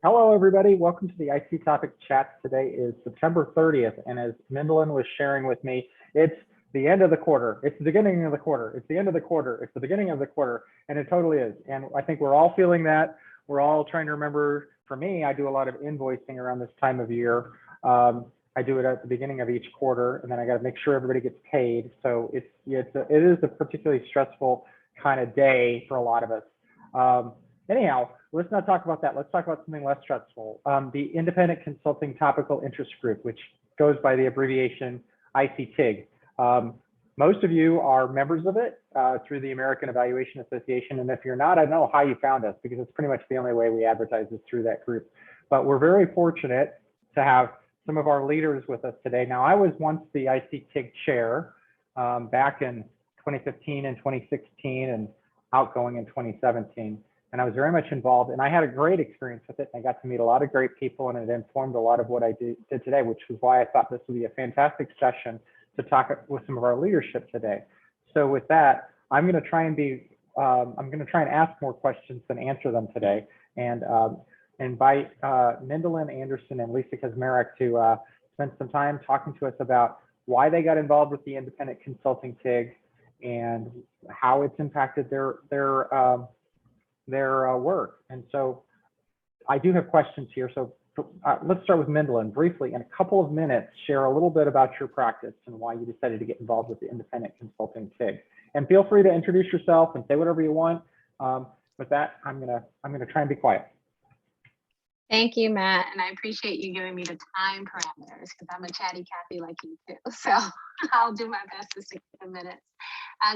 Hello, everybody. Welcome to the IT Topic Chats. Today is September 30th, and as Mindlin was sharing with me, it's the end of the quarter. It's the beginning of the quarter. It's the end of the quarter. It's the beginning of the quarter, and it totally is. And I think we're all feeling that. We're all trying to remember. For me, I do a lot of invoicing around this time of year. I do it at the beginning of each quarter, and then I got to make sure everybody gets paid. So it is a particularly stressful kind of day for a lot of us. Anyhow, let's not talk about that. Let's talk about something less stressful. The Independent Consulting Topical Interest Group, which goes by the abbreviation IC TIG. Most of you are members of it through the American Evaluation Association. And if you're not, I don't know how you found us, because it's pretty much the only way we advertise is through that group. But we're very fortunate to have some of our leaders with us today. Now, I was once the IC TIG chair back in 2015 and 2016 and outgoing in 2017. And I was very much involved, and I had a great experience with it. I got to meet a lot of great people, and it informed a lot of what I did today, which was why I thought this would be a fantastic session to talk with some of our leadership today. So with that, I'm going to try and ask more questions than answer them today, and invite Mindlin Anderson and Lisa Kaczmarek to spend some time talking to us about why they got involved with the Independent Consulting TIG and how it's impacted their work. And so I do have questions here. So let's start with Mindlin briefly. In a couple of minutes, share a little bit about your practice and why you decided to get involved with the Independent Consulting TIG. And feel free to introduce yourself and say whatever you want. With that, I'm gonna try and be quiet. Thank you, Matt, and I appreciate you giving me the time parameters because I'm a chatty Cathy like you too. So I'll do my best to stick to the minutes.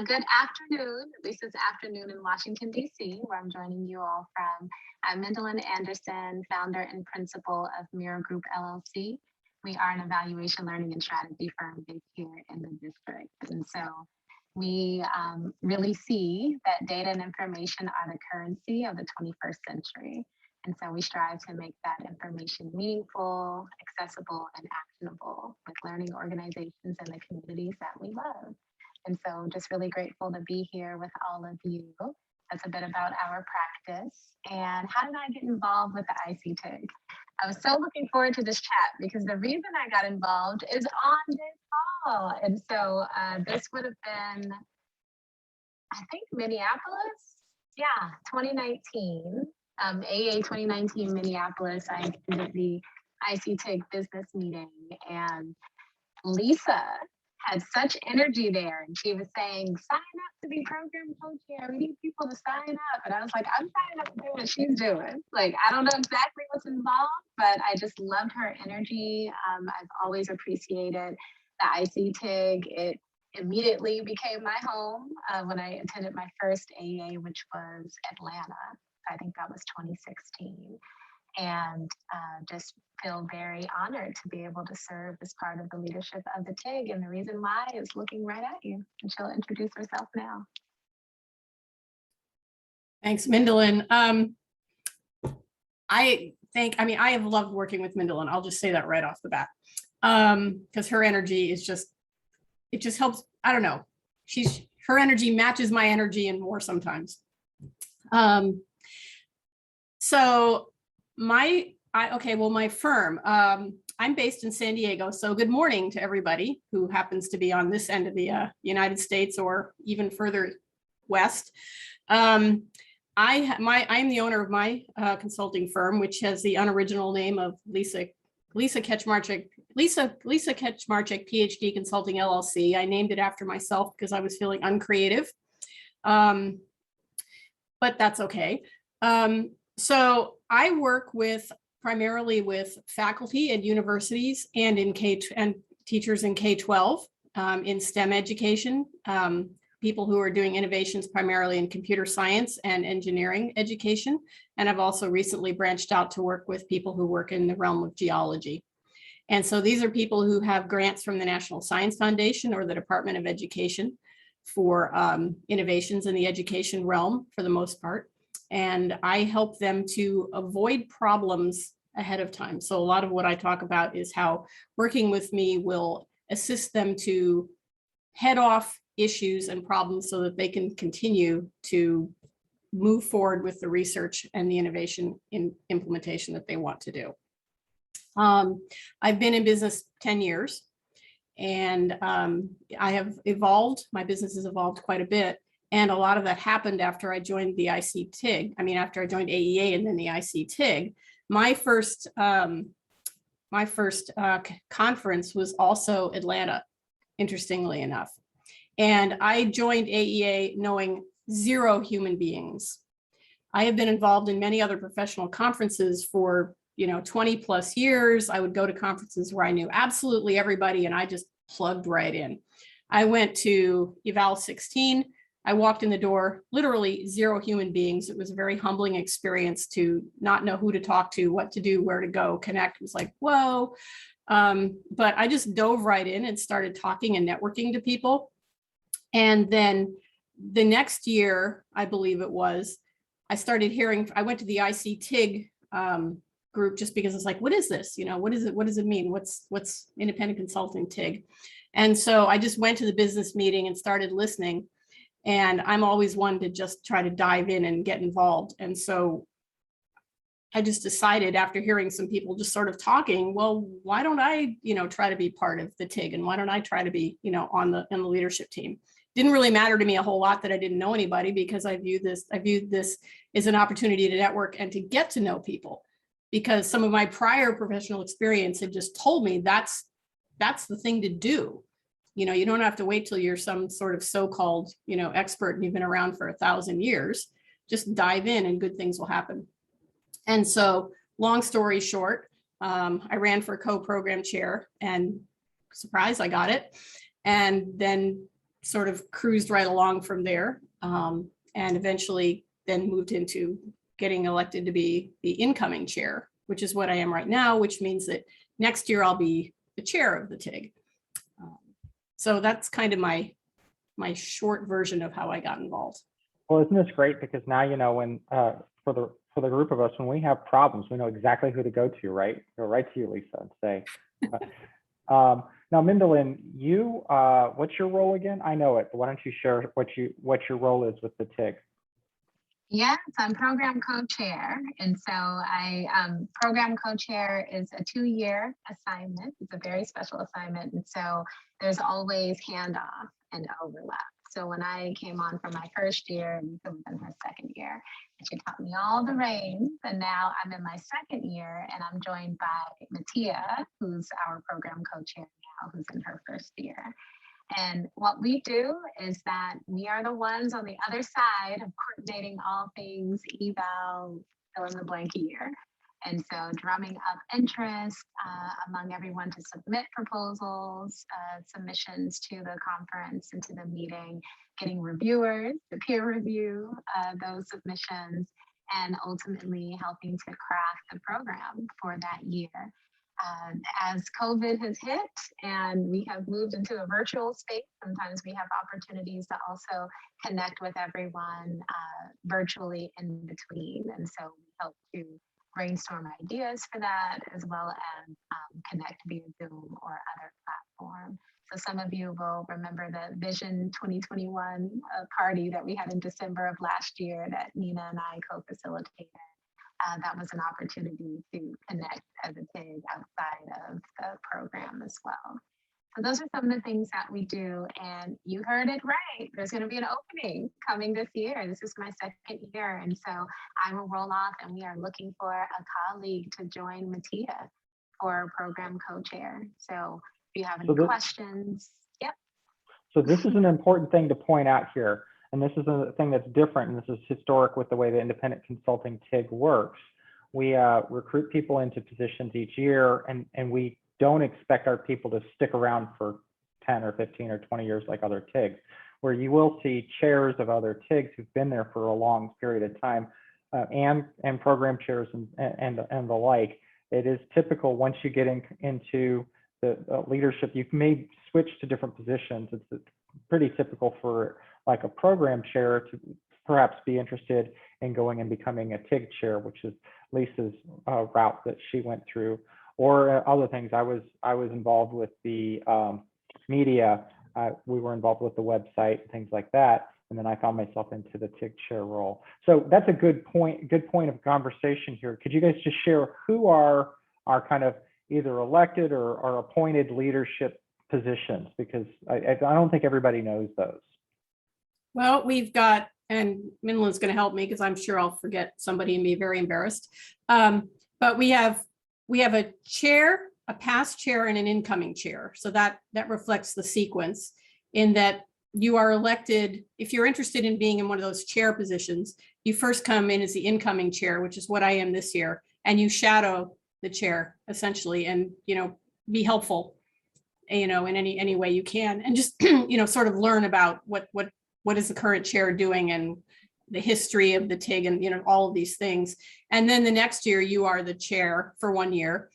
Good afternoon, at least it's afternoon in Washington, D.C., where I'm joining you all from. I'm Mindlin Anderson, founder and principal of Mirror Group, LLC. We are an evaluation, learning, and strategy firm based here in the district. And so we really see that data and information are the currency of the 21st century. And so we strive to make that information meaningful, accessible, and actionable with learning organizations and the communities that we love. And so just really grateful to be here with all of you. That's a bit about our practice. And how did I get involved with the IC TIG? I was so looking forward to this chat because the reason I got involved is on this call. And so this would have been, I think, Minneapolis? Yeah, 2019. AA 2019 Minneapolis, I attended the IC TIG business meeting, and Lisa had such energy there, and she was saying, sign up to be program co-chair. We need people to sign up. And I was like, I'm signing up to do what she's doing. Like, I don't know exactly what's involved, but I just loved her energy. I've always appreciated the IC TIG. It immediately became my home when I attended my first AA, which was Atlanta. I think that was 2016, and just feel very honored to be able to serve as part of the leadership of the TIG. And the reason why is looking right at you, and she'll introduce herself now. Thanks, Mindlin. I have loved working with Mindlin. I'll just say that right off the bat, because her energy is just, it just helps. I don't know. Her energy matches my energy and more sometimes. So my firm, I'm based in San Diego. So good morning to everybody who happens to be on this end of the United States or even further west. I'm the owner of my consulting firm, which has the unoriginal name of Lisa Kaczmarek, PhD Consulting LLC. I named it after myself because I was feeling uncreative, but that's okay. So I work primarily with faculty at universities and and teachers in K-12 in STEM education, people who are doing innovations primarily in computer science and engineering education. And I've also recently branched out to work with people who work in the realm of geology. And so these are people who have grants from the National Science Foundation or the Department of Education for innovations in the education realm for the most part. And I help them to avoid problems ahead of time. So a lot of what I talk about is how working with me will assist them to head off issues and problems so that they can continue to move forward with the research and the innovation in implementation that they want to do. I've been in business 10 years, and I have evolved. My business has evolved quite a bit. And a lot of that happened after I joined the IC TIG. I mean, after I joined AEA and then the IC TIG. My first conference was also Atlanta, interestingly enough. And I joined AEA knowing 0 human beings. I have been involved in many other professional conferences for 20 plus years. I would go to conferences where I knew absolutely everybody and I just plugged right in. I went to Eval 16. I walked in the door, literally 0 human beings. It was a very humbling experience to not know who to talk to, what to do, where to go, connect. It was like, whoa. But I just dove right in and started talking and networking to people. And then the next year, I believe it was, I started hearing, I went to the IC TIG group just because it's like, what is this? What is it? What does it mean? What's independent consulting TIG? And so I just went to the business meeting and started listening. And I'm always one to just try to dive in and get involved. And so I just decided, after hearing some people just sort of talking, well, why don't I, try to be part of the TIG, and why don't I try to be, in the leadership team? Didn't really matter to me a whole lot that I didn't know anybody, because I viewed this as an opportunity to network and to get to know people, because some of my prior professional experience had just told me that's the thing to do. You don't have to wait till you're some sort of so-called, expert and you've been around for 1,000 years. Just dive in and good things will happen. And so, long story short, I ran for co-program chair, and surprise, I got it. And then sort of cruised right along from there, and eventually then moved into getting elected to be the incoming chair, which is what I am right now, which means that next year I'll be the chair of the TIG. So that's kind of my short version of how I got involved. Well, isn't this great? Because now, when for the group of us, when we have problems, we know exactly who to go to, right? Go right to you, Lisa, and say. Now, Mindolin, you, what's your role again? I know it, but why don't you share what your role is with the TIG? Yes, I'm program co-chair. And so program co-chair is a 2-year assignment. It's a very special assignment. And so there's always handoff and overlap. So when I came on for my first year, and was in her second year, and she taught me all the reins. And now I'm in my second year, and I'm joined by Mattia, who's our program co-chair now, who's in her first year. And what we do is that we are the ones on the other side of coordinating all things eval, fill in the blank year. And so drumming up interest among everyone to submit proposals, submissions to the conference and to the meeting, getting reviewers to peer review those submissions, and ultimately helping to craft the program for that year. As COVID has hit and we have moved into a virtual space, sometimes we have opportunities to also connect with everyone virtually in between. And so we help to brainstorm ideas for that, as well as connect via Zoom or other platform. So some of you will remember the Vision 2021 party that we had in December of last year that Nina and I co-facilitated. That was an opportunity to connect as a TIG outside of the program as well. So those are some of the things that we do. And you heard it right. There's going to be an opening coming this year. This is my second year. And so I will roll off, and we are looking for a colleague to join Mattia for program co-chair. So if you have any questions, yep. So this is an important thing to point out here. And this is a thing that's different, and this is historic with the way the independent consulting TIG works. We recruit people into positions each year, and we don't expect our people to stick around for 10 or 15 or 20 years like other TIGs, where you will see chairs of other TIGs who've been there for a long period of time, and program chairs and the like. It is typical once you get into the leadership, you may switch to different positions. It's pretty typical for like a program chair to perhaps be interested in going and becoming a TIG chair, which is Lisa's route that she went through, or other things. I was involved with the media. We were involved with the website, things like that. and then I found myself into the TIG chair role. So that's a good point of conversation here. Could you guys just share who are our kind of either elected or appointed leadership positions? Because I don't think everybody knows those. Well, we've got, and Minlin's going to help me because I'm sure I'll forget somebody and be very embarrassed. But we have a chair, a past chair, and an incoming chair. So that reflects the sequence in that you are elected. If you're interested in being in one of those chair positions, you first come in as the incoming chair, which is what I am this year, and you shadow the chair essentially, and be helpful, in any way you can, and just sort of learn about what is the current chair doing and the history of the TIG and all of these things. And then the next year you are the chair for 1 year,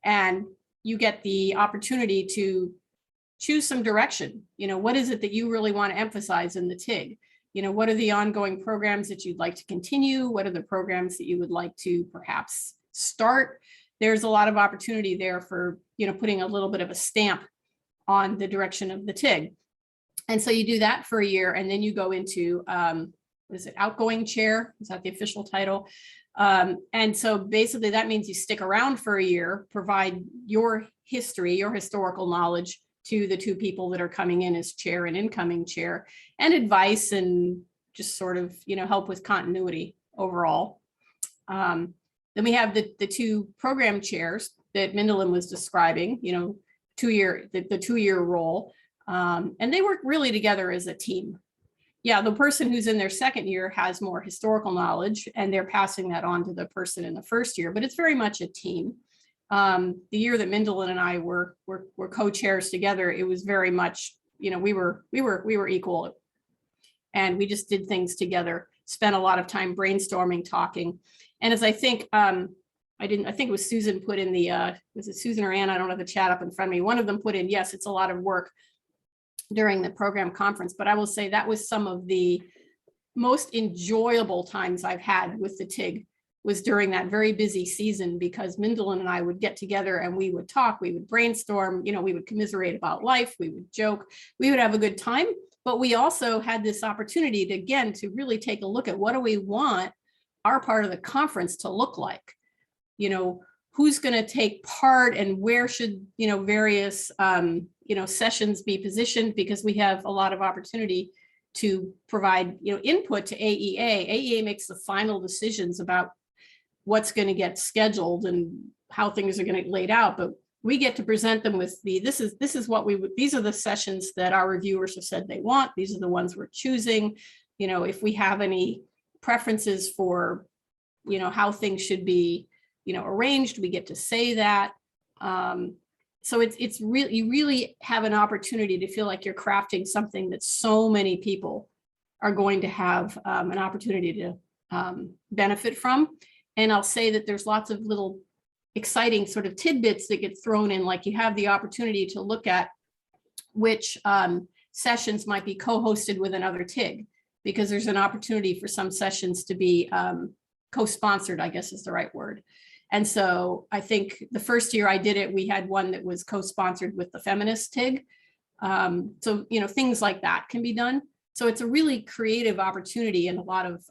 and you get the opportunity to choose some direction. What is it that you really want to emphasize in the TIG? What are the ongoing programs that you'd like to continue? What are the programs that you would like to perhaps start? There's a lot of opportunity there for putting a little bit of a stamp on the direction of the TIG. And so you do that for a year, and then you go into what is it, outgoing chair? Is that the official title? And so basically that means you stick around for a year, provide your history, your historical knowledge to the two people that are coming in as chair and incoming chair, and advice and just sort of help with continuity overall. Then we have the two program chairs that Mindolin was describing, the 2-year role. And they work really together as a team. Yeah, the person who's in their second year has more historical knowledge, and they're passing that on to the person in the first year, but it's very much a team. The year that Mindolin and I were co-chairs together, it was very much, we were equal, and we just did things together, spent a lot of time brainstorming, talking. And as I think, I think it was Susan put in the, was it Susan or Ann? I don't have the chat up in front of me. One of them put in, yes, it's a lot of work during the program conference, but I will say that was some of the most enjoyable times I've had with the TIG, was during that very busy season, because Mindolin and I would get together and we would talk, we would brainstorm, we would commiserate about life, we would joke, we would have a good time. But we also had this opportunity to really take a look at what do we want our part of the conference to look like. Who's going to take part, and where should various sessions be positioned, because we have a lot of opportunity to provide input to AEA. AEA makes the final decisions about what's going to get scheduled and how things are going to get laid out, but we get to present them with this is what these are the sessions that our reviewers have said they want. These are the ones we're choosing. If we have any preferences for how things should be arranged, we get to say that. So it's really, you really have an opportunity to feel like you're crafting something that so many people are going to have an opportunity to benefit from. And I'll say that there's lots of little exciting sort of tidbits that get thrown in, like you have the opportunity to look at which sessions might be co-hosted with another TIG, because there's an opportunity for some sessions to be co-sponsored, I guess is the right word. And so I think the first year I did it, we had one that was co-sponsored with the feminist TIG. So, things like that can be done. So it's a really creative opportunity, and a lot of,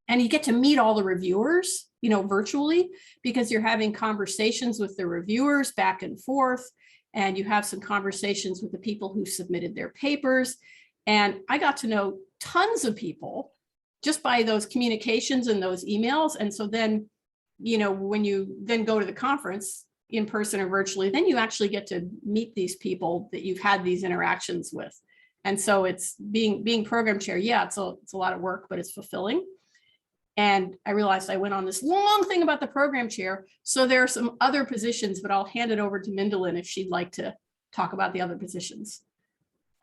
and you get to meet all the reviewers, virtually, because you're having conversations with the reviewers back and forth, and you have some conversations with the people who submitted their papers. And I got to know tons of people just by those communications and those emails. And so then, when you then go to the conference in person or virtually, then you actually get to meet these people that you've had these interactions with. And so it's being program chair. Yeah, it's a lot of work, but it's fulfilling. And I realized I went on this long thing about the program chair. So there are some other positions, but I'll hand it over to Mindolin if she'd like to talk about the other positions.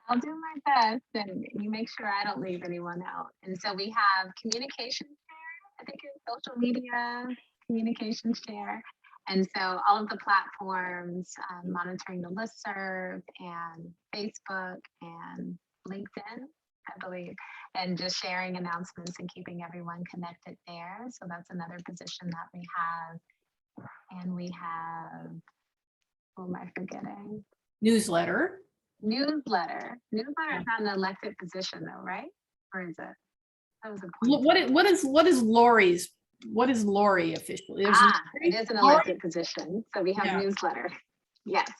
I'll do my best, and you make sure I don't leave anyone out. And so we have communications chair, I think it's social media communications chair. And so all of the platforms, monitoring the listserv and Facebook and LinkedIn, I believe, and just sharing announcements and keeping everyone connected there. So that's another position that we have. And we have, who am I forgetting? Newsletter. Newsletter. Newsletter is not an elected position though, right? Or is it? That was a What is Lori officially? It is an Lori? elected position. So we have Yeah. newsletter. Yes.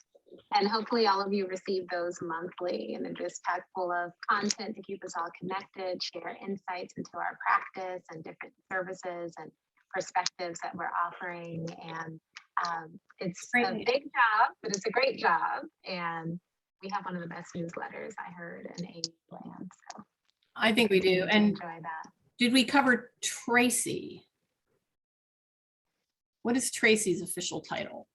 And hopefully all of you receive those monthly, and they're just packed full of content to keep us all connected, share insights into our practice and different services and perspectives that we're offering. And it's a big job, but it's a great job. And we have one of the best newsletters I heard in AE land. So I think we do. And enjoy that. did we cover Tracy? What is Tracy's official title?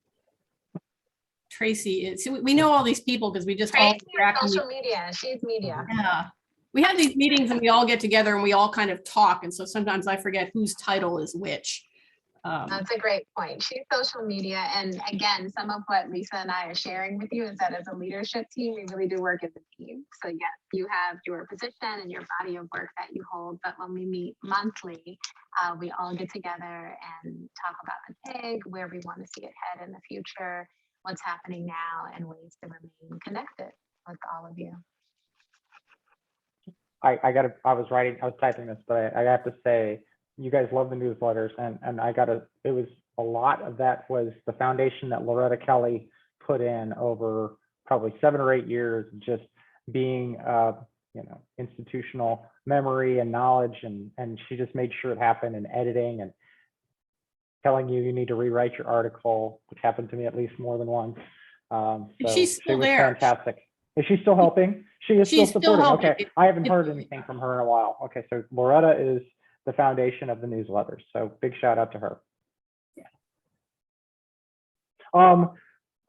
Tracy is, we know all these people because we just all Tracy is social media. She's media. Yeah. We have these meetings and we all get together and we all kind of talk. And so sometimes I forget whose title is which. That's a great point. She's social media. And again, some of what Lisa and I are sharing with you is that as a leadership team, we really do work as a team. So yes, you have your position and your body of work that you hold. But when we meet monthly, we all get together and talk about the TIG, where we want to see it head in the future, what's happening now, and ways to remain connected with all of you. I was typing this, but I have to say, you guys love the newsletters, and it was a lot of that was the foundation that Loretta Kelly put in over probably 7 or 8 years, just being, institutional memory and knowledge. And she just made sure it happened in editing and telling you need to rewrite your article, which happened to me at least more than once. So she's still she was there. fantastic. Is she still helping? She is She's still still supporting. helping. Okay, I haven't heard anything from her in a while. Okay, so Loretta is the foundation of the newsletters. So big shout out to her. Yeah.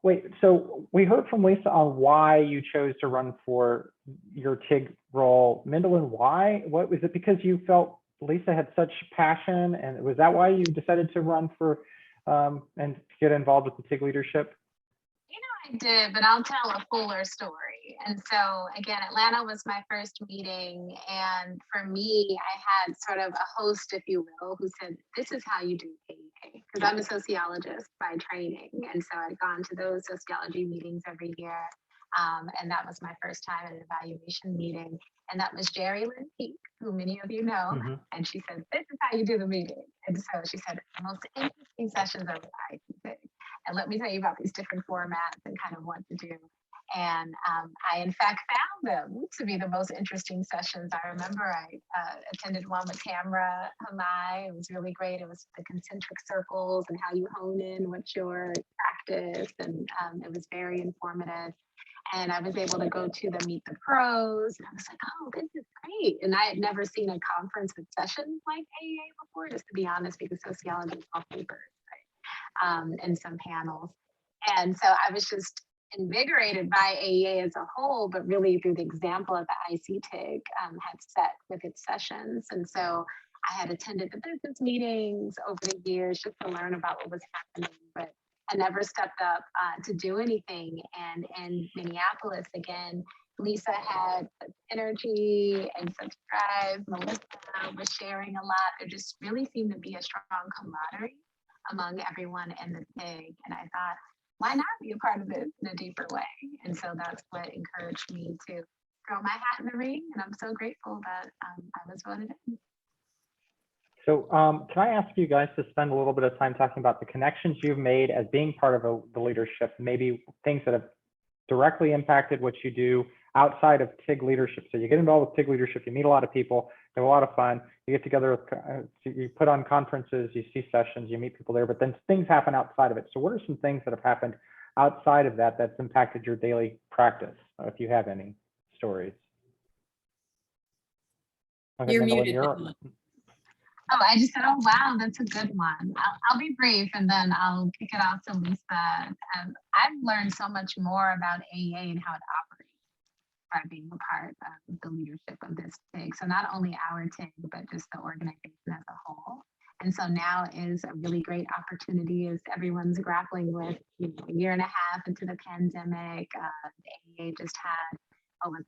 Wait, so we heard from Lisa on why you chose to run for your TIG role. Mindalyn, why? What was it? Because you felt Lisa had such passion, and was that why you decided to run for and get involved with the TIG leadership? I did, but I'll tell a fuller story. And so again, Atlanta was my first meeting. And for me, I had sort of a host, if you will, who said, this is how you do AEA. Because I'm a sociologist by training. And so I'd gone to those sociology meetings every year. And that was my first time at an evaluation meeting. And that was Jerry Lynn Peake, who many of you know. Mm-hmm. And she said, this is how you do the meeting. And so she said, the most interesting sessions are with IC TIG. And let me tell you about these different formats and kind of what to do. And I, in fact, found them to be the most interesting sessions. I remember I attended one with Tamra Hamai. It was really great. It was the concentric circles and how you hone in what's your practice. And it was very informative. And I was able to go to the Meet the Pros. And I was like, oh, this is great. And I had never seen a conference with sessions like AEA before, just to be honest, because sociology is all papers, right? And some panels. And so I was just invigorated by AEA as a whole, but really through the example of the IC TIG had set with its sessions. And so I had attended the business meetings over the years just to learn about what was happening, but I never stepped up to do anything. And in Minneapolis, again, Lisa had such energy and such drive. Melissa was sharing a lot. There just really seemed to be a strong camaraderie among everyone in the TIG. And I thought, why not be a part of it in a deeper way? And so that's what encouraged me to throw my hat in the ring. And I'm so grateful that I was voted in. So can I ask you guys to spend a little bit of time talking about the connections you've made as being part of the leadership, maybe things that have directly impacted what you do outside of TIG leadership. So you get involved with TIG leadership, you meet a lot of people, have a lot of fun, you get together, you put on conferences, you see sessions, you meet people there, but then things happen outside of it. So what are some things that have happened outside of that that's impacted your daily practice, if you have any stories? Okay, You're Mindalyn, muted. Oh, I just said, oh, wow, that's a good one. I'll be brief and then I'll kick it off to Lisa. I've learned so much more about AEA and how it operates by being a part of the leadership of this TIG. So not only our TIG, but just the organization as a whole. And so now is a really great opportunity as everyone's grappling with, a year and a half into the pandemic. The AEA just had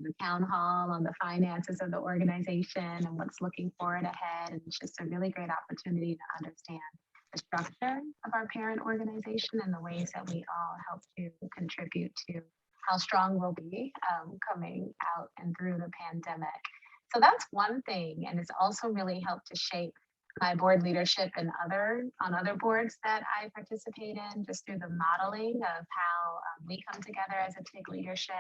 the town hall on the finances of the organization and what's looking forward ahead. And it's just a really great opportunity to understand the structure of our parent organization and the ways that we all help to contribute to how strong we'll be coming out and through the pandemic. So that's one thing, and it's also really helped to shape my board leadership and on other boards that I participate in, just through the modeling of how we come together as a TIG leadership,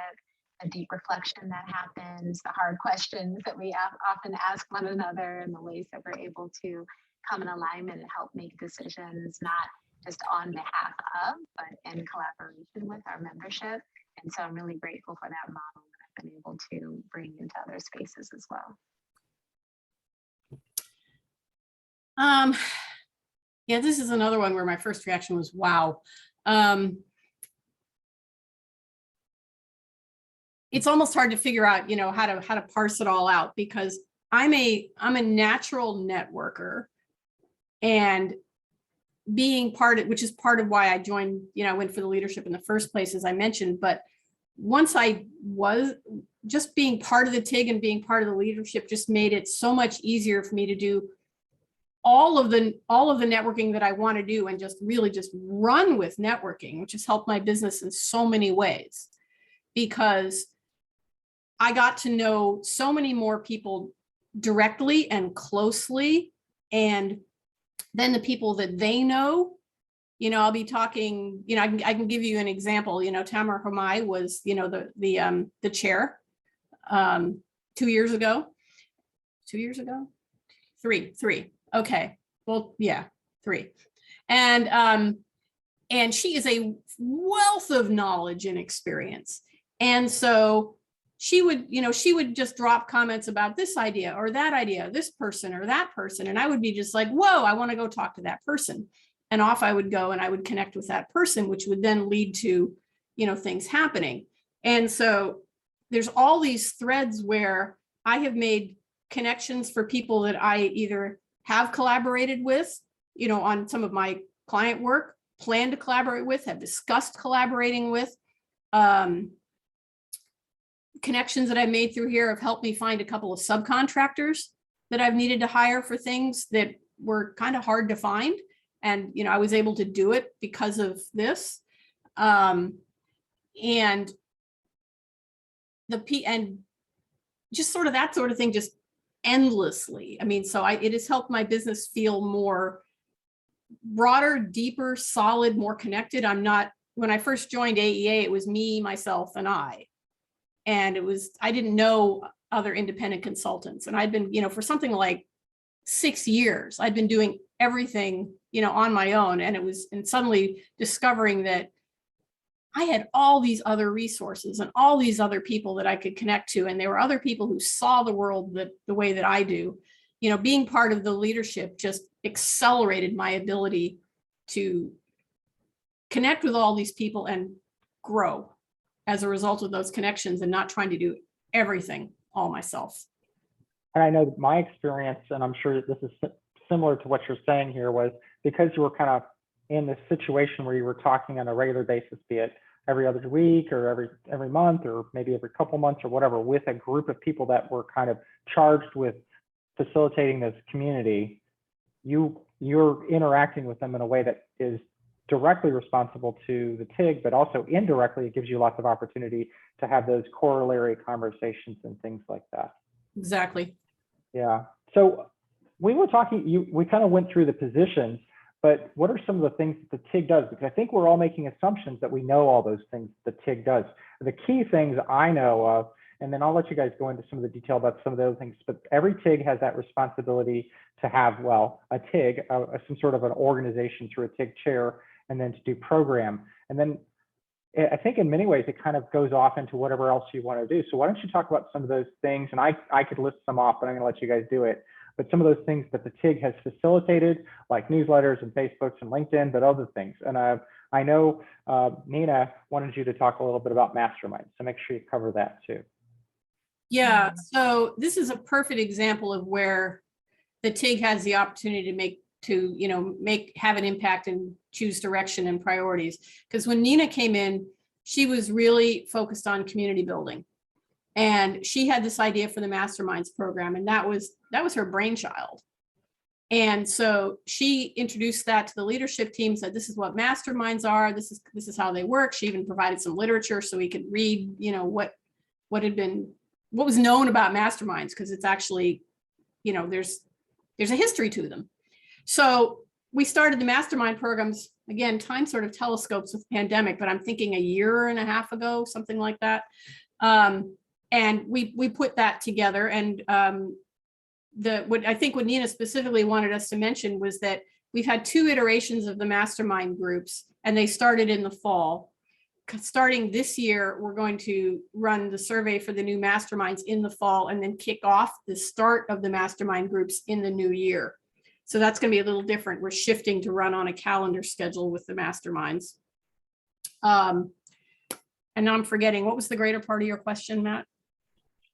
a deep reflection that happens, the hard questions that we often ask one another, and the ways that we're able to come in alignment and help make decisions, not just on behalf of, but in collaboration with our membership. And so I'm really grateful for that model that I've been able to bring into other spaces as well. Yeah, this is another one where my first reaction was, wow. It's almost hard to figure out, you know, how to parse it all out, because I'm a natural networker, and being part of, which is part of why I joined, you know, I went for the leadership in the first place, as I mentioned. But once I was just being part of the TIG and being part of the leadership just made it so much easier for me to do all of the networking that I want to do, and just really just run with networking, which has helped my business in so many ways, because I got to know so many more people directly and closely, and then the people that they know, you know, I'll be talking, you know, I can give you an example. You know, Tamara Homai was, you know, the chair 2 years ago, 2 years ago, three. Okay. Well, yeah, 3. And she is a wealth of knowledge and experience. And so she would just drop comments about this idea or that idea, this person or that person. And I would be just like, whoa, I want to go talk to that person. And off I would go and I would connect with that person, which would then lead to, you know, things happening. And so there's all these threads where I have made connections for people that I either have collaborated with, you know, on some of my client work, plan to collaborate with, have discussed collaborating with. Connections that I've made through here have helped me find a couple of subcontractors that I've needed to hire for things that were kind of hard to find. And, you know, I was able to do it because of this. And just sort of that sort of thing, just endlessly. I mean, so it has helped my business feel more broader, deeper, solid, more connected. When I first joined AEA, it was me, myself, and I. And I didn't know other independent consultants. And I'd been, you know, for something like 6 years, I'd been doing everything, you know, on my own. And suddenly discovering that I had all these other resources and all these other people that I could connect to. And there were other people who saw the world the way that I do. You know, being part of the leadership just accelerated my ability to connect with all these people and grow as a result of those connections, and not trying to do everything all myself. And I know that my experience, and I'm sure that this is similar to what you're saying here, was because you were kind of in this situation where you were talking on a regular basis, be it every other week or every month or maybe every couple months or whatever, with a group of people that were kind of charged with facilitating this community, you're interacting with them in a way that is directly responsible to the TIG, but also indirectly, it gives you lots of opportunity to have those corollary conversations and things like that. Exactly. Yeah. So we were talking, we kind of went through the positions, but what are some of the things that the TIG does? Because I think we're all making assumptions that we know all those things the TIG does. The key things I know of, and then I'll let you guys go into some of the detail about some of the other things, but every TIG has that responsibility to have, well, a TIG, some sort of an organization through a TIG chair, and then to do program. And then I think in many ways, it kind of goes off into whatever else you want to do. So why don't you talk about some of those things? And I could list some off, but I'm going to let you guys do it. But some of those things that the TIG has facilitated, like newsletters and Facebooks and LinkedIn, but other things. And I know Nina wanted you to talk a little bit about masterminds, so make sure you cover that too. Yeah, so this is a perfect example of where the TIG has the opportunity to have an impact and choose direction and priorities. Because when Nina came in, she was really focused on community building. And she had this idea for the Masterminds program, and that was her brainchild. And so she introduced that to the leadership team, said, this is what masterminds are. This is how they work. She even provided some literature so we could read, what was known about masterminds, because it's actually, there's a history to them. So we started the mastermind programs, again, time sort of telescopes with the pandemic, but I'm thinking a year and a half ago, something like that. And we put that together. And what Nina specifically wanted us to mention was that we've had 2 iterations of the mastermind groups, and they started in the fall. Starting this year, we're going to run the survey for the new masterminds in the fall, and then kick off the start of the mastermind groups in the new year. So that's going to be a little different. We're shifting to run on a calendar schedule with the masterminds. And now I'm forgetting, what was the greater part of your question, Matt?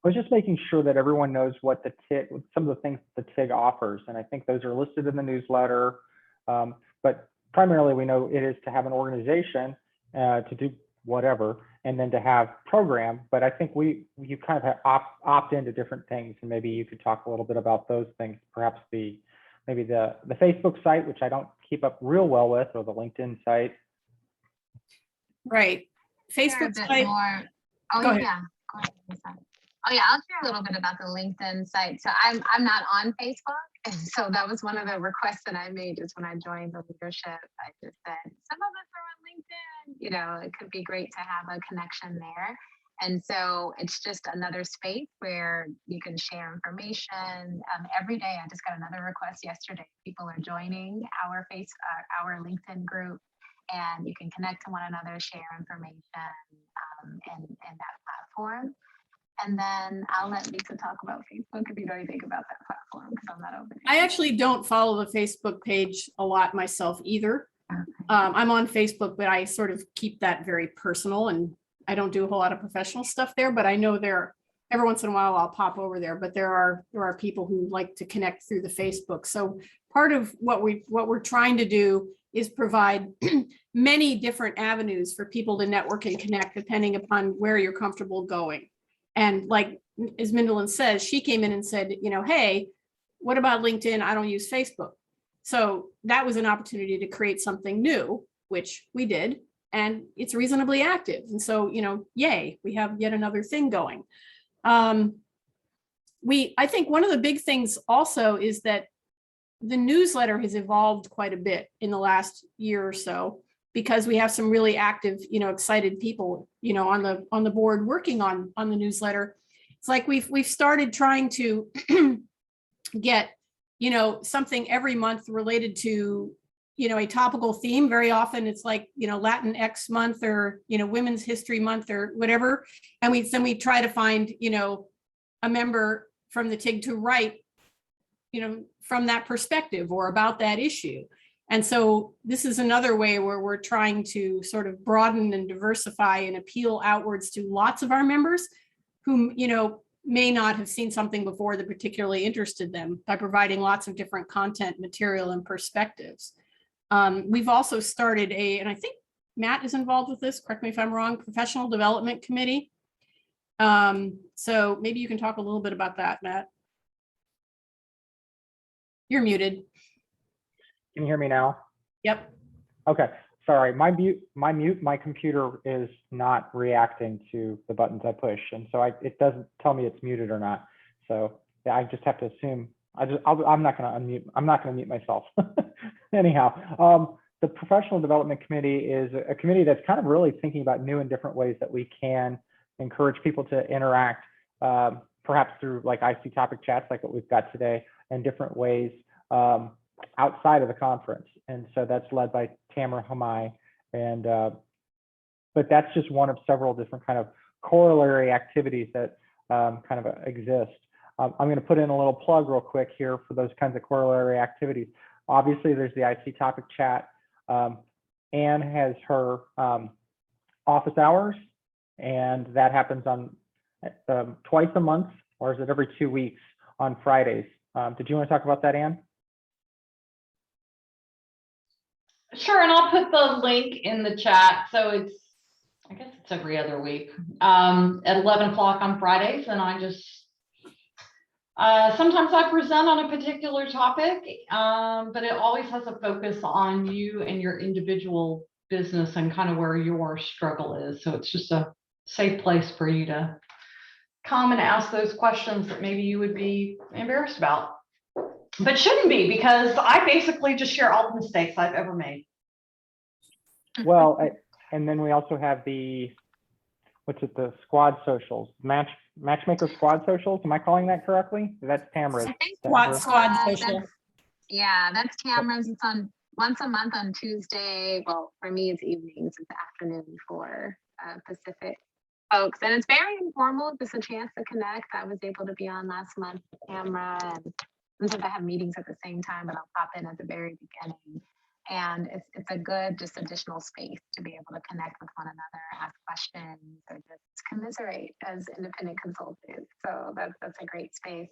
I was just making sure that everyone knows what the TIG, some of the things the TIG offers. And I think those are listed in the newsletter. But primarily we know it is to have an organization to do whatever, and then to have program. But I think you kind of have opt into different things, and maybe you could talk a little bit about those things. Perhaps maybe the Facebook site, which I don't keep up real well with, or the LinkedIn site. Right. Facebook site. More. Oh, Go ahead. yeah. Go ahead. Oh yeah, I'll share a little bit about the LinkedIn site. So I'm not on Facebook, and so that was one of the requests that I made is when I joined the leadership. I just said some of us are on LinkedIn. It could be great to have a connection there. And so it's just another space where you can share information. Every day, I just got another request yesterday. People are joining our LinkedIn group, and you can connect to one another, share information in that platform. And then I'll let Lisa talk about Facebook if you know anything about that platform, because I'm not over there. I actually don't follow the Facebook page a lot myself either. Okay. I'm on Facebook, but I sort of keep that very personal, and I don't do a whole lot of professional stuff there, but I know every once in a while I'll pop over there, but there are people who like to connect through the Facebook. So part of what we're trying to do is provide many different avenues for people to network and connect depending upon where you're comfortable going. And like, as Mindolin says, she came in and said, hey, what about LinkedIn? I don't use Facebook. So that was an opportunity to create something new, which we did, and it's reasonably active. And so, yay, we have yet another thing going. I think one of the big things also is that the newsletter has evolved quite a bit in the last year or so, because we have some really active, excited people, on the board working on the newsletter. It's like we've started trying to get, something every month related to, a topical theme. Very often it's like, Latin X month, or, Women's History Month, or whatever. And then we try to find, a member from the TIG to write, from that perspective or about that issue. And so this is another way where we're trying to sort of broaden and diversify and appeal outwards to lots of our members who, may not have seen something before that particularly interested them, by providing lots of different content, material, and perspectives. We've also started and I think Matt is involved with this, correct me if I'm wrong, professional development committee. So maybe you can talk a little bit about that, Matt. You're muted. Can you hear me now? Yep. Okay, sorry, my computer is not reacting to the buttons I push, and so it doesn't tell me it's muted or not. So yeah, I just have to assume. I'm not going to unmute. I'm not going to mute myself. Anyhow, the Professional Development Committee is a committee that's kind of really thinking about new and different ways that we can encourage people to interact, perhaps through like IC topic chats, like what we've got today, and different ways outside of the conference. And so that's led by Tamara Hamai. And but that's just one of several different kind of corollary activities that kind of exist. I'm going to put in a little plug real quick here for those kinds of corollary activities. Obviously, there's the IC topic chat. Anne has her office hours, and that happens on twice a month, or is it every 2 weeks on Fridays? Did you want to talk about that, Anne? Sure, and I'll put the link in the chat. So I guess it's every other week at 11 o'clock on Fridays, and Sometimes I present on a particular topic, but it always has a focus on you and your individual business and kind of where your struggle is. So it's just a safe place for you to come and ask those questions that maybe you would be embarrassed about, but shouldn't be, because I basically just share all the mistakes I've ever made. Well, and then we also have the, what's it, the squad socials, matchmaker squad socials. Am I calling that correctly? That's Tamara's. I think Squad social. that's- yeah, that's Tamara's. It's on once a month on Tuesday. Well, for me, it's evenings, it's afternoon for Pacific folks. And it's very informal, just a chance to connect. I was able to be on last month with Tamara, and sometimes I have meetings at the same time, but I'll pop in at the very beginning. And it's a good, just additional space to be able to connect with one another, ask questions, or just commiserate as independent consultants. So that's a great space.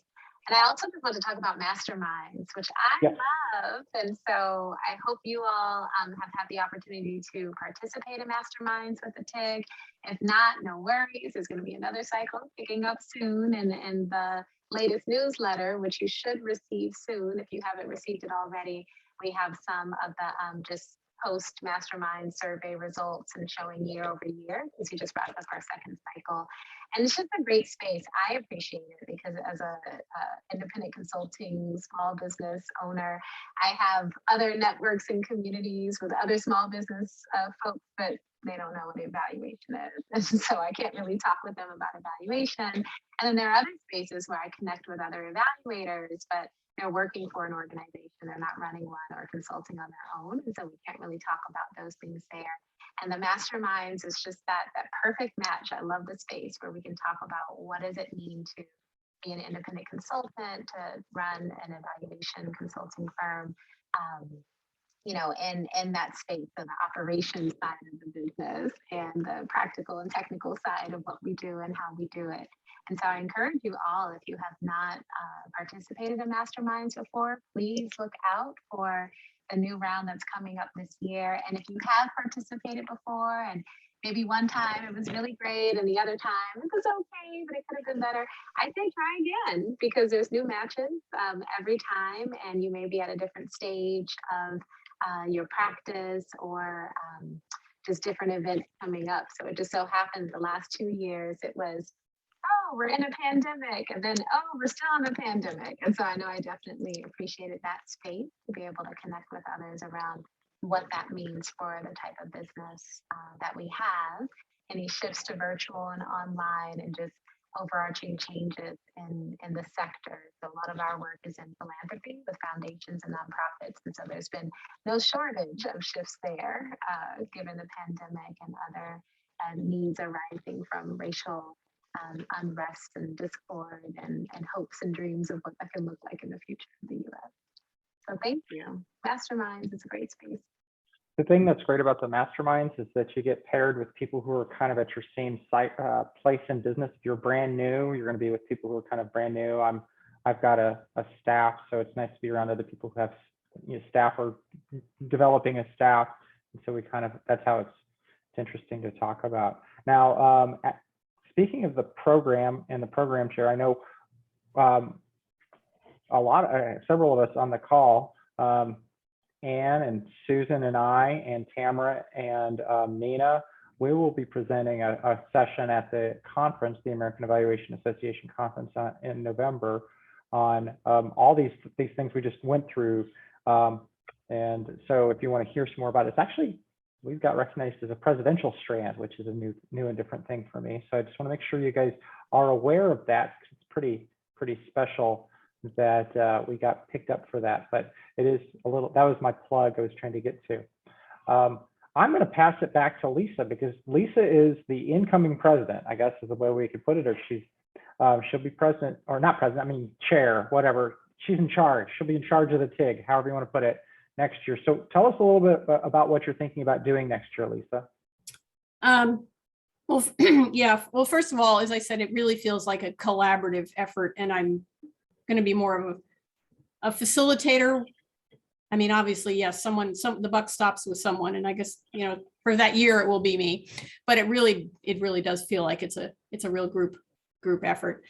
And I also just want to talk about masterminds, which I Yep. love. And so I hope you all have had the opportunity to participate in masterminds with the TIG. If not, no worries. There's going to be another cycle picking up soon, and the latest newsletter, which you should receive soon if you haven't received it already. We have some of the just post mastermind survey results and showing year over year, because we just wrapped up our second cycle. And it's just a great space. I appreciate it because as a independent consulting small business owner, I have other networks and communities with other small business folks, but they don't know what evaluation is. And so I can't really talk with them about evaluation. And then there are other spaces where I connect with other evaluators, but they're working for an organization, they're not running one or consulting on their own. And so we can't really talk about those things there. And the masterminds is just that perfect match. I love the space where we can talk about what does it mean to be an independent consultant, to run an evaluation consulting firm, you know, in that space of the operations side of the business and the practical and technical side of what we do and how we do it. And so I encourage you all, if you have not participated in masterminds before, please look out for the new round that's coming up this year. And if you have participated before and maybe one time it was really great and the other time it was okay, but it could have been better, I say try again, because there's new matches every time, and you may be at a different stage of your practice or just different events coming up. So it just so happens the last 2 years it was, oh, we're in a pandemic, and then, oh, we're still in a pandemic. And so I know I definitely appreciated that space to be able to connect with others around what that means for the type of business that we have, any shifts to virtual and online, and just overarching changes in the sector. So a lot of our work is in philanthropy with foundations and nonprofits. And so there's been no shortage of shifts there, given the pandemic and other needs arising from racial unrest and discord and hopes and dreams of what that can look like in the future of the US. So thank you. Masterminds is a great space. The thing that's great about the masterminds is that you get paired with people who are kind of at your same place in business. If you're brand new, you're going to be with people who are kind of brand new. I've got a staff, so it's nice to be around other people who have staff or developing a staff. And so we kind of, that's how it's interesting to talk about. Now, speaking of the program and the program chair, I know several of us on the call, Anne and Susan and I and Tamara and Nina, we will be presenting a session at the conference, the American Evaluation Association conference in November, on all these things we just went through. And so if you want to hear some more about it, it's actually, we've got recognized as a presidential strand, which is a new and different thing for me. So I just want to make sure you guys are aware of that, because it's pretty special that we got picked up for that. But it is a little, that was my plug I was trying to get to. I'm going to pass it back to Lisa, because Lisa is the incoming president, I guess is the way we could put it, or she'll be president, or not president, I mean chair, whatever. She's in charge. She'll be in charge of the TIG, however you want to put it, next year. So tell us a little bit about what you're thinking about doing next year, Lisa. Well, yeah. Well, first of all, as I said, it really feels like a collaborative effort, and I'm going to be more of a facilitator. I mean, obviously, yes, the buck stops with someone, and I guess, for that year it will be me, but it really does feel like it's a real group effort.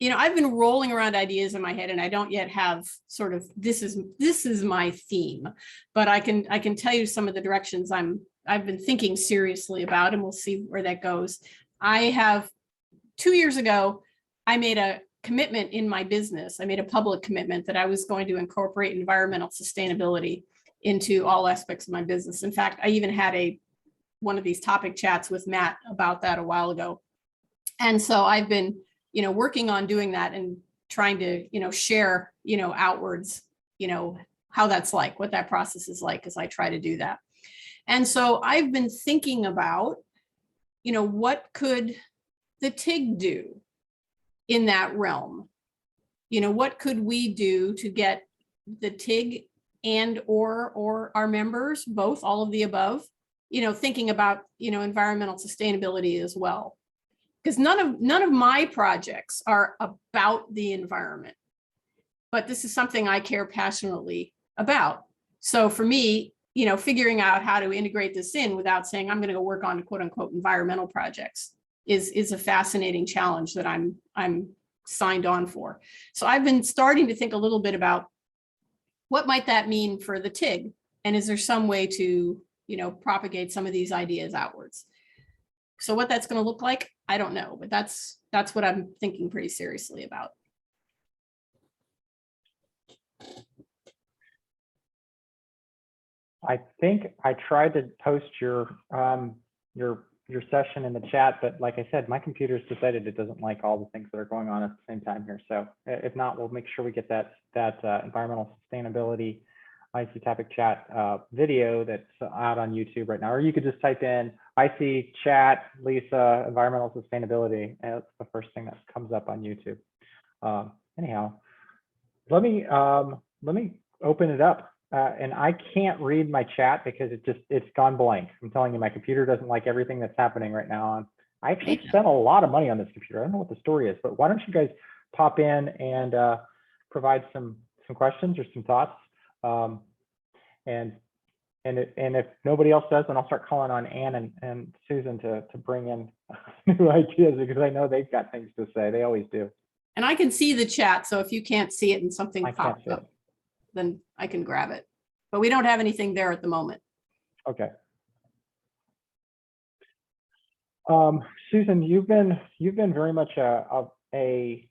I've been rolling around ideas in my head, and I don't yet have sort of this is my theme, but I can tell you some of the directions I've been thinking seriously about, and we'll see where that goes. I have 2 years ago, I made a commitment in my business. I made a public commitment that I was going to incorporate environmental sustainability into all aspects of my business. In fact, I even had one of these topic chats with Matt about that a while ago. And so I've been, working on doing that and trying to, share, outwards, how that's like, what that process is like as I try to do that. And so I've been thinking about, what could the TIG do in that realm? What could we do to get the TIG and or our members, both, all of the above, thinking about, environmental sustainability as well? Because none of my projects are about the environment, but this is something I care passionately about. So for me, figuring out how to integrate this in without saying I'm going to go work on quote unquote environmental projects is a fascinating challenge that I'm signed on for. So I've been starting to think a little bit about what might that mean for the TIG, and is there some way to propagate some of these ideas outwards? So what that's going to look like, I don't know, but that's what I'm thinking pretty seriously about. I think I tried to post your session in the chat, but like I said, my computer's decided it doesn't like all the things that are going on at the same time here. So if not, we'll make sure we get that environmental sustainability IC topic chat video that's out on YouTube right now, or you could just type in IC chat Lisa environmental sustainability, and that's the first thing that comes up on YouTube. Anyhow, let me open it up, and I can't read my chat because it's gone blank. I'm telling you, my computer doesn't like everything that's happening right now. I actually spent a lot of money on this computer. I don't know what the story is, but why don't you guys pop in and provide some questions or some thoughts. And if nobody else does, then I'll start calling on Ann and Susan to bring in new ideas, because I know they've got things to say. They always do. And I can see the chat, so if you can't see it and something pops up, then I can grab it. But we don't have anything there at the moment. Okay. Susan, you've been very much a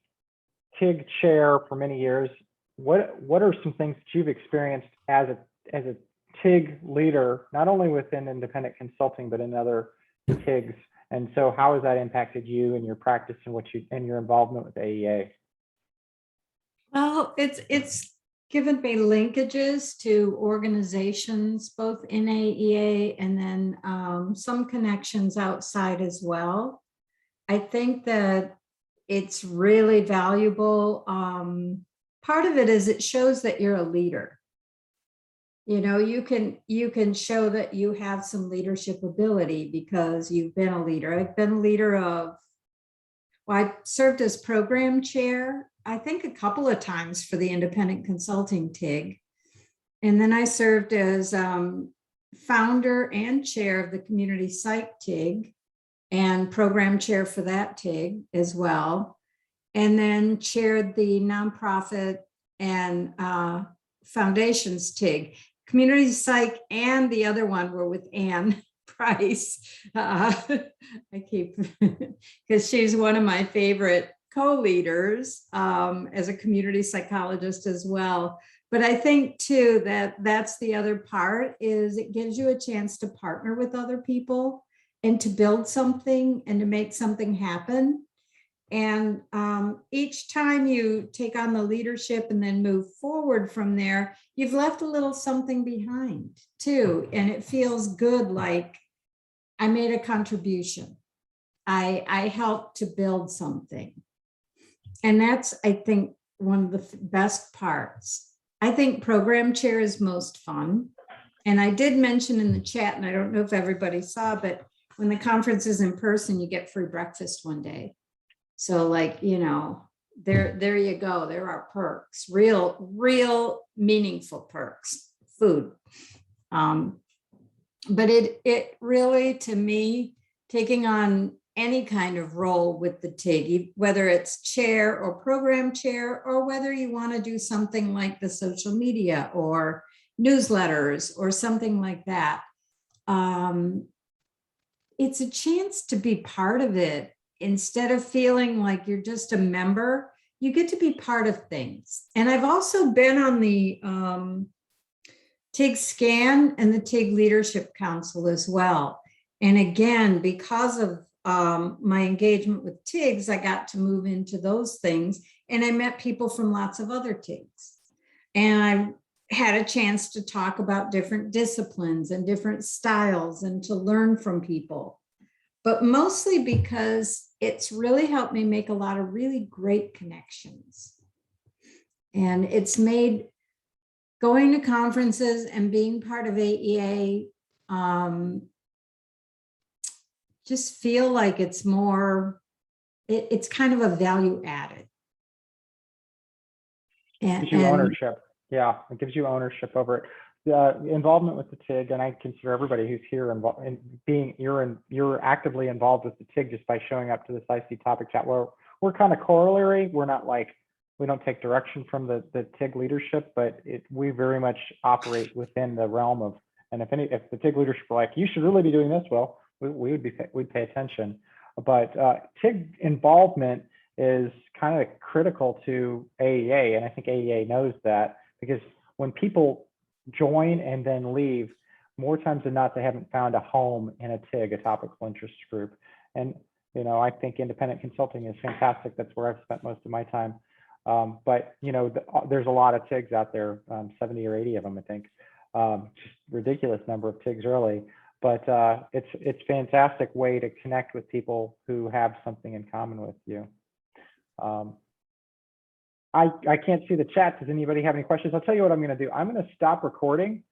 TIG chair for many years. What are some things that you've experienced as a TIG leader, not only within independent consulting, but in other TIGs? And so how has that impacted you and your practice and your involvement with AEA? Well, it's given me linkages to organizations, both in AEA and then some connections outside as well. I think that it's really valuable. Part of it is it shows that you're a leader. You can show that you have some leadership ability because you've been a leader. I've been a leader I served as program chair, I think a couple of times for the independent consulting TIG. And then I served as founder and chair of the community psych TIG and program chair for that TIG as well. And then chaired the nonprofit and foundations TIG. Community psych and the other one were with Ann Price. I keep, because she's one of my favorite co-leaders as a community psychologist as well. But I think too that's the other part, is it gives you a chance to partner with other people and to build something and to make something happen. And each time you take on the leadership and then move forward from there, you've left a little something behind too. And it feels good, like I made a contribution. I helped to build something. And that's, I think, one of the best parts. I think program chair is most fun. And I did mention in the chat, and I don't know if everybody saw, but when the conference is in person, you get free breakfast one day. So like, there you go. There are perks, real meaningful perks, food. But it really, to me, taking on any kind of role with the TIG, whether it's chair or program chair, or whether you want to do something like the social media or newsletters or something like that. It's a chance to be part of it instead of feeling like you're just a member. You get to be part of things. And I've also been on the TIG Scan and the TIG Leadership Council as well. And again, because of my engagement with TIGs, I got to move into those things, and I met people from lots of other TIGs. And I had a chance to talk about different disciplines and different styles and to learn from people, but mostly because it's really helped me make a lot of really great connections. And it's made going to conferences and being part of AEA just feel like it's more, it's kind of a value added. Gives you ownership. Yeah, it gives you ownership over it. The involvement with the TIG, and I consider everybody who's here involved in being, you're actively involved with the TIG just by showing up to this IC topic chat. We're kind of corollary. We're not like, we don't take direction from the TIG leadership, but we very much operate within the realm of, and if the TIG leadership were like, you should really be doing this, well, we'd pay attention. But TIG involvement is kind of critical to AEA, and I think AEA knows that, because when people join and then leave, more times than not, they haven't found a home in a TIG, a topical interest group. And I think independent consulting is fantastic. That's where I've spent most of my time. But there's a lot of TIGs out there, 70 or 80 of them, I think. Just ridiculous number of TIGs early. But it's a fantastic way to connect with people who have something in common with you. I can't see the chat. Does anybody have any questions? I'll tell you what I'm going to do. I'm going to stop recording